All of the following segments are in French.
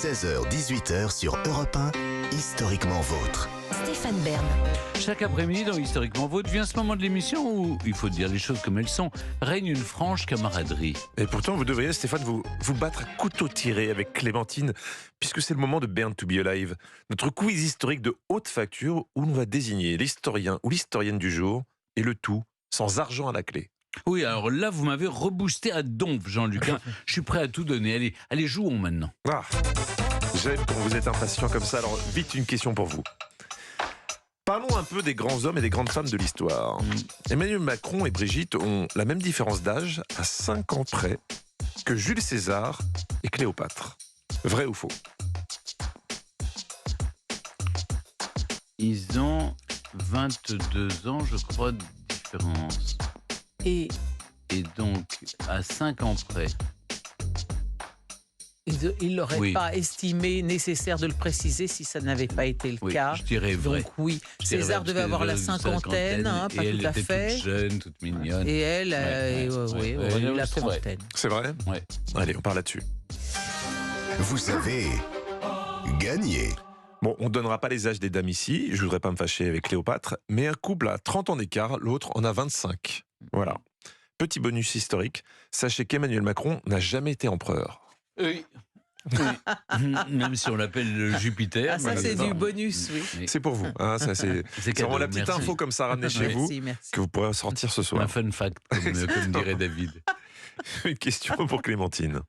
16h-18h sur Europe 1, Historiquement Vôtre. Stéphane Bern. Chaque après-midi dans Historiquement Vôtre vient ce moment de l'émission où, il faut dire les choses comme elles sont, règne une franche camaraderie. Et pourtant, vous devriez, Stéphane, vous battre à couteau tiré avec Clémentine, puisque c'est le moment de Born to be Alive, notre quiz historique de haute facture où l'on va désigner l'historien ou l'historienne du jour, et le tout sans argent à la clé. Oui, alors là, vous m'avez reboosté à donf, Jean-Luc. Je suis prêt à tout donner. Allez, jouons maintenant. Ah, j'aime quand vous êtes impatient comme ça, alors vite une question pour vous. Parlons un peu des grands hommes et des grandes femmes de l'histoire. Emmanuel Macron et Brigitte ont la même différence d'âge, à 5 ans près, que Jules César et Cléopâtre. Vrai ou faux? Ils ont 22 ans, je crois, de différence. Et donc, à 5 ans près. il n'aurait Oui. pas estimé nécessaire de le préciser si ça n'avait pas été le Oui, cas. je dirais vrai. Donc oui, Je dirais César vrai, devait parce avoir la qu'elle avait cinquantaine, hein, et pas elle tout à était fait. toute jeune, toute mignonne. Et elle, Ouais, aurait eu la c'est vrai. trentaine. C'est vrai? Ouais. Allez, on part là-dessus. Vous avez gagné. Bon, on ne donnera pas les âges des dames ici, je ne voudrais pas me fâcher avec Cléopâtre, mais un couple a 30 ans d'écart, l'autre en a 25. Voilà. Petit bonus historique, sachez qu'Emmanuel Macron n'a jamais été empereur. Oui. Même si on l'appelle le Jupiter. Ah, ça, Voilà, c'est d'accord. du bonus, oui. Mais C'est pour vous. Hein, ça, c'est cadeau, vraiment la petite merci. info comme ça ramenée chez vous, Merci. que vous pourrez sortir ce Un soir. fun fact, comme dirait David. Une question pour Clémentine.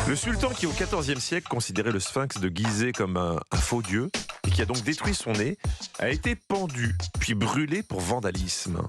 Le sultan qui, au XIVe siècle, considérait le sphinx de Gizeh comme un faux dieu et qui a donc détruit son nez, a été pendu puis brûlé pour vandalisme.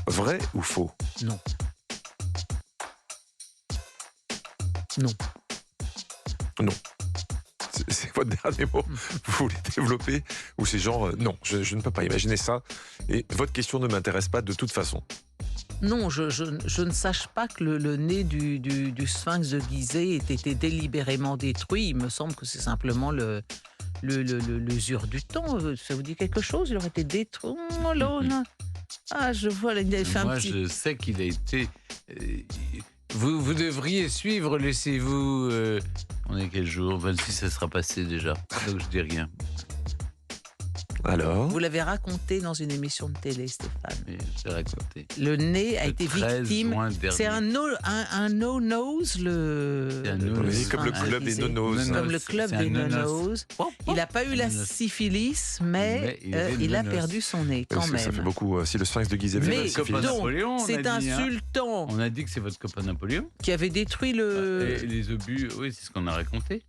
Vrai ou faux? Non. Non. C'est votre dernier mot. Vous voulez développer? Ou c'est genre, non, je ne peux pas imaginer ça. Et votre question ne m'intéresse pas de toute façon. Non, je ne sache pas que le nez du sphinx de Gizeh ait été délibérément détruit. Il me semble que c'est simplement l'usure du temps. Ça vous dit quelque chose? Il aurait été détruit. Oh là là. Ah, je vois, il a fait un Moi, petit... je sais qu'il a été... Vous devriez suivre, laissez-vous... on est quel jour? 26, ça sera passé déjà. Donc je dis rien. Alors? Vous l'avez raconté dans une émission de télé, Stéphane. Mais je l'ai raconté. Le nez a Le été 13 victime. juin dernier. C'est un no-nose, le... C'est un le no-nose. Oui, comme le sphinx club des Gizeh. nonos. Comme le club C'est un des nonos. nonos. Il n'a pas eu la Nonos. syphilis, mais il avait il a nonos. perdu son nez quand Parce que ça fait même. beaucoup. Si le sphinx de Gizeh avait Mais la Votre copain syphilis. donc, Napoléon, on c'est a un dit, hein. sultan On a dit que c'est votre copain Napoléon. qui avait détruit Et le... les obus, oui, c'est ce qu'on a raconté.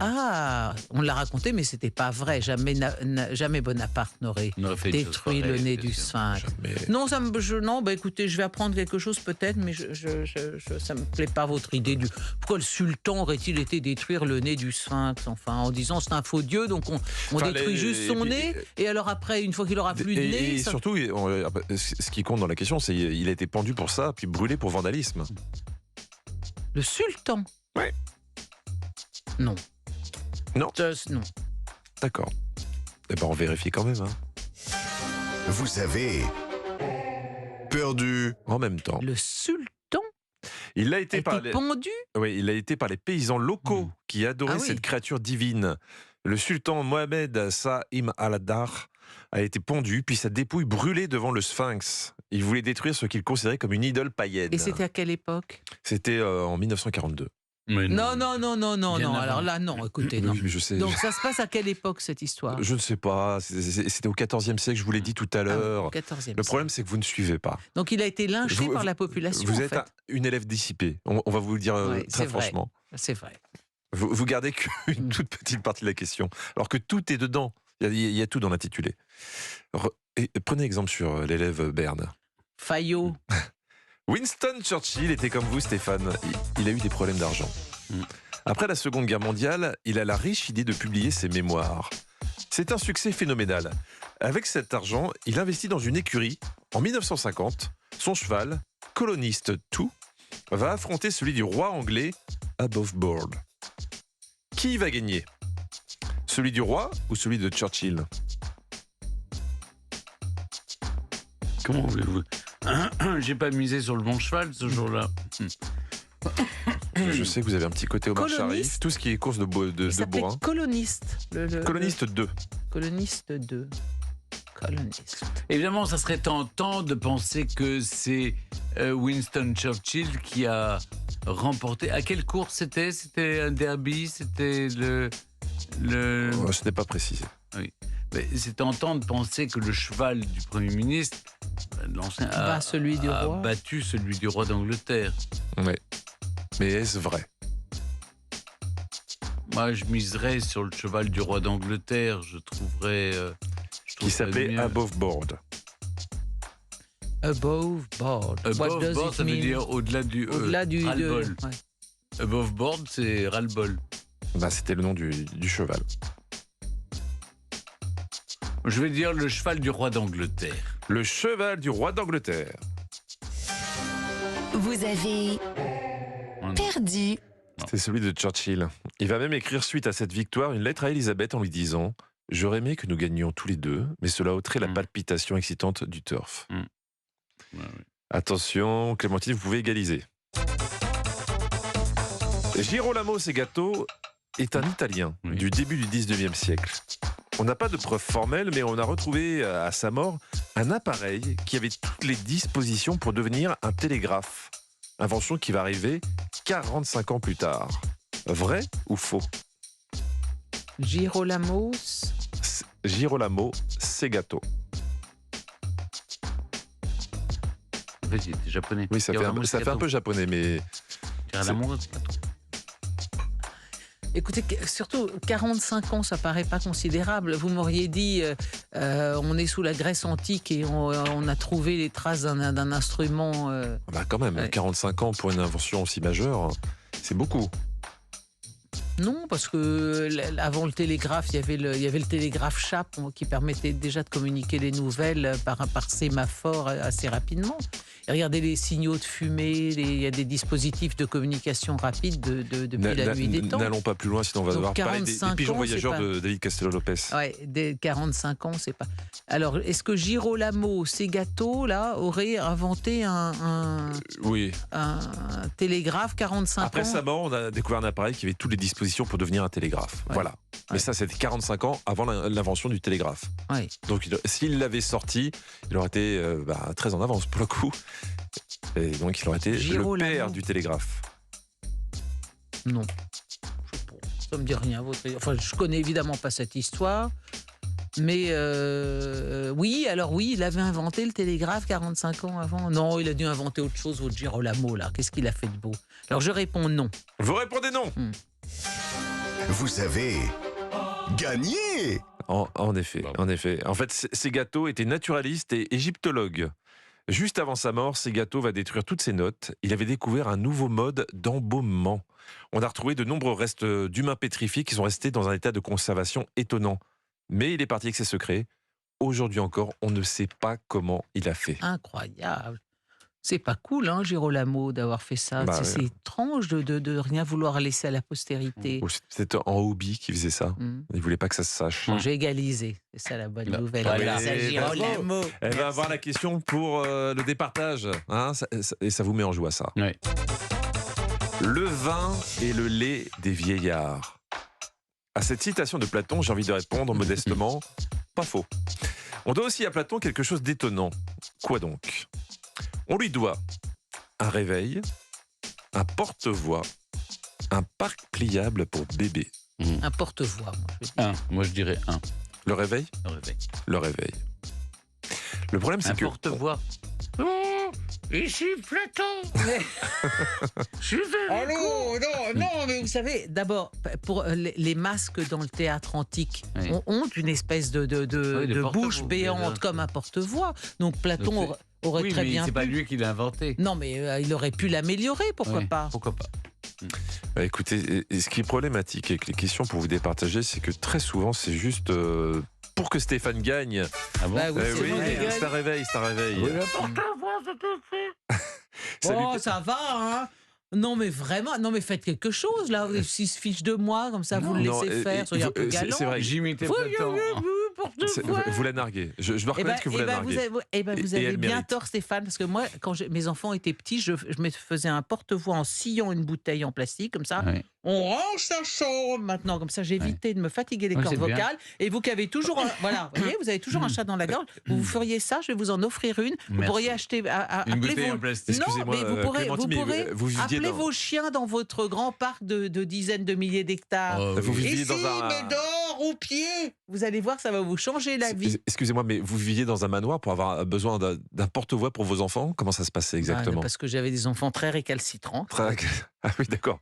Ah, on l'a raconté, mais c'était pas vrai. Jamais Bonaparte n'aurait On aurait fait une chose détruit pareille, le nez bien du sûr. sphinx. Jamais. Non, écoutez, je vais apprendre quelque chose peut-être, mais ça me plaît pas votre idée du... Pourquoi le sultan aurait-il été détruire le nez du sphinx, enfin, en disant c'est un faux dieu, donc on Enfin, détruit juste son nez, et alors après, une fois qu'il aura plus de nez... Et ça- surtout, ce qui compte dans la question, c'est qu'il a été pendu pour ça, puis brûlé pour vandalisme. Le sultan? Ouais. Non. Non. Non. D'accord. Eh ben, on vérifie quand même. Hein. Vous avez perdu. En même temps. Le sultan Il a a été été par les... pendu? Oui, il a été par les paysans locaux qui adoraient Ah oui. cette créature divine. Le sultan Mohamed Saïm al-Adar a été pendu, puis sa dépouille brûlée devant le sphinx. Il voulait détruire ce qu'il considérait comme une idole païenne. Et c'était à quelle époque? C'était en 1942. Mais Non. Bien avant. Alors là, non, écoutez, non. Oui, mais je sais. Donc ça se passe à quelle époque, cette histoire? Je ne sais pas. C'était au XIVe siècle, je vous l'ai dit tout à l'heure. 14e. Le problème, c'est que vous ne suivez pas. Donc il a été lynché Vous- par la population, Vous en êtes fait. une élève dissipée. On va vous le dire Ouais, très c'est vrai. franchement. C'est vrai. Vous gardez qu'une toute petite partie de la question, alors que tout est dedans. Il y a tout dans l'intitulé. Et prenez exemple sur l'élève Berne. Fayot. Winston Churchill était comme vous, Stéphane. Il a eu des problèmes d'argent. Après la Seconde Guerre mondiale, il a la riche idée de publier ses mémoires. C'est un succès phénoménal. Avec cet argent, il investit dans une écurie. En 1950, son cheval, Colonist 2, va affronter celui du roi anglais, Above Board. Qui va gagner? Celui du roi ou celui de Churchill? Comment voulez-vous? J'ai pas misé sur le bon cheval ce jour-là. Je sais que vous avez un petit côté Omar Coloniste. Sharif. Tout ce qui est course de Il s'appelait bourrin. Coloniste. Coloniste 2. Coloniste 2. Coloniste. Évidemment, ça serait tentant de penser que c'est Winston Churchill qui a remporté. À quelle course c'était? C'était un derby? C'était le... Ce n'est pas précisé. Mais c'est tentant de penser que le cheval du Premier ministre, l'ancien, Bat celui du a roi. battu celui du roi d'Angleterre. Ouais. Mais est-ce vrai? Moi, je miserais sur le cheval du roi d'Angleterre. Je trouverais... Qui s'appelait Above Board. Above board. What Above does board, it ça veut mean? dire au-delà du... Au-delà du... ras-le-bol. ouais. Above board, c'est ras-le-bol. Bah, c'était le nom du cheval. Je vais dire le cheval du roi d'Angleterre. Le cheval du roi d'Angleterre. Vous avez Oh non. perdu. C'est celui de Churchill. Il va même écrire suite à cette victoire une lettre à Elisabeth en lui disant « J'aurais aimé que nous gagnions tous les deux, mais cela ôterait la palpitation excitante du turf. Ouais, ouais. Attention, Clémentine, vous pouvez égaliser. Girolamo Segato est un Italien du début du 19e siècle. On n'a pas de preuves formelles, mais on a retrouvé à sa mort un appareil qui avait toutes les dispositions pour devenir un télégraphe. Invention qui va arriver 45 ans plus tard. Vrai ou faux? Girolamo. Girolamo Segato. En fait, il était japonais. Oui, ça fait un peu japonais, mais... Girolamo, Écoutez, surtout 45 ans, ça paraît pas considérable. Vous m'auriez dit, on est sous la Grèce antique et on a trouvé les traces d'un instrument. Bah quand même, Ouais. 45 ans pour une invention aussi majeure, c'est beaucoup. Non, parce que avant le télégraphe, il y avait le télégraphe chape qui permettait déjà de communiquer les nouvelles par sémaphore assez rapidement. Et regardez les signaux de fumée, il y a des dispositifs de communication rapide depuis la nuit des temps. N'allons pas plus loin, sinon on va Donc, devoir parler des 45 pigeons ans, voyageurs c'est pas- de David Castello-Lopez. Ouais, dès 45 ans, c'est pas. Alors, est-ce que Girolamo Segato, là, aurait inventé un Oui. télégraphe 45 Après ans sa mort, on a découvert un appareil qui avait toutes les dispositions pour devenir un télégraphe. Ouais. Voilà. Mais Ouais. ça, c'était 45 ans avant l'invention du télégraphe. Ouais. Donc, s'il l'avait sorti, il aurait été très en avance pour le coup. Et donc, il aurait été Girolamo. le père du télégraphe. Non. Ça me dit rien. Enfin, je connais évidemment pas cette histoire. Mais oui, il avait inventé le télégraphe 45 ans avant. Non, il a dû inventer autre chose, votre Girolamo, là. Qu'est-ce qu'il a fait de beau? Alors, je réponds non. Vous répondez non. Vous avez gagné. En effet, en effet. En fait, Segato était naturaliste et égyptologue. Juste avant sa mort, Segato va détruire toutes ses notes. Il avait découvert un nouveau mode d'embaumement. On a retrouvé de nombreux restes d'humains pétrifiés qui sont restés dans un état de conservation étonnant. Mais il est parti avec ses secrets. Aujourd'hui encore, on ne sait pas comment il a fait. Incroyable. C'est pas cool, hein, Girolamo, d'avoir fait ça. Bah, C'est étrange de rien vouloir laisser à la postérité. Ou c'était en hobby qu'il faisait ça. Il voulait pas que ça se sache. Bon, j'ai égalisé. C'est ça la bonne Là, nouvelle. voilà. Ça, Girolamo. Elle va avoir la question pour le départage. Hein, et ça vous met en joie, ça. Ouais. Le vin et le lait des vieillards. À cette citation de Platon, j'ai envie de répondre modestement, pas faux. On doit aussi à Platon quelque chose d'étonnant. Quoi donc? On lui doit un réveil, un porte-voix, un parc pliable pour bébé. Un porte-voix, moi, je veux dire. Moi, je dirais un. Le réveil? Le réveil. Le réveil. Le problème, c'est Un que... porte-voix. Oh, ici Platon. Allô, non, mais vous savez, d'abord, pour les masques dans le théâtre antique Oui. ont une espèce de de bouche porte-voix, béante déjà. comme un porte-voix. Donc Platon Donc, aurait Oui, très mais bien c'est pas pu. lui qui l'a inventé. Non, mais il aurait pu l'améliorer, pourquoi Oui, pas? Pourquoi pas? Écoutez, et ce qui est problématique avec les questions pour vous départager, c'est que très souvent, c'est juste pour que Stéphane gagne. Ah bon? Bah oui, Eh c'est oui, vrai. c'est un réveil, c'est un réveil. Ça lui- Oh, ça va, hein? Non, mais vraiment, non, mais faites quelque chose, là. S'il se fiche de moi, comme ça, vous le Non, laissez faire, soyez un peu galant. c'est vrai. J'imitais Oui, Platon. oui, oui, porte-voix. Vous la narguez. Je dois reconnaître que vous la narguez. Vous Et avez elle bien mérite. tort, Stéphane, parce que moi, quand mes enfants étaient petits, je me faisais un porte-voix en sciant une bouteille en plastique, comme ça. Ouais. On range sa chambre maintenant, comme ça j'évitais de me fatiguer les Ouais, cordes c'est bien. vocales. Et vous qui avez toujours, voilà, vous voyez, vous avez toujours un chat dans la gorge. Vous feriez ça, je vais vous en offrir une. Vous Merci. pourriez acheter, Une appelez bouteille vos- en plastique. Non, Excusez-moi, mais vous pourrez Clémentine, mais vous viviez appeler dans- vos chiens dans votre grand parc de dizaines de milliers d'hectares. Oh, Vous oui. viviez Ici, dans un- mais dehors, au pied. Vous allez voir, ça va vous changer la vie. Excusez-moi, mais vous viviez dans un manoir pour avoir besoin d'un porte-voix pour vos enfants? Comment ça se passait exactement? Parce que j'avais des enfants très récalcitrants. Ah oui, d'accord.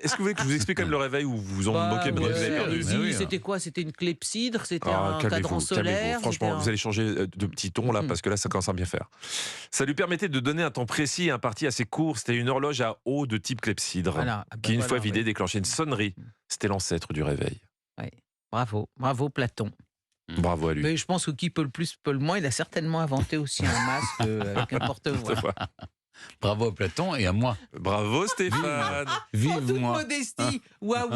Est-ce que vous voulez que je vous explique quand même le réveil ou vous vous en Bah, moquez maintenant que vous avez ouais, perdu? allez-y, Mais oui, c'était quoi? C'était une clepsydre? C'était Ah, un calmez-vous, cadran solaire? calmez-vous. Franchement, c'était un- vous allez changer de petit ton là, parce que là, ça commence à bien faire. Ça lui permettait de donner un temps précis et un parti assez court. C'était une horloge à eau de type clepsydre, Voilà. Ah bah qui, une voilà, fois vidée, oui. déclenchait une sonnerie. C'était l'ancêtre du réveil. Bravo, bravo Platon. Bravo à lui. Mais je pense que qui peut le plus, peut le moins. Il a certainement inventé aussi un masque avec un porte-voix. Bravo à Platon et à moi. Bravo Stéphane. En toute Vive moi. modestie, waouh.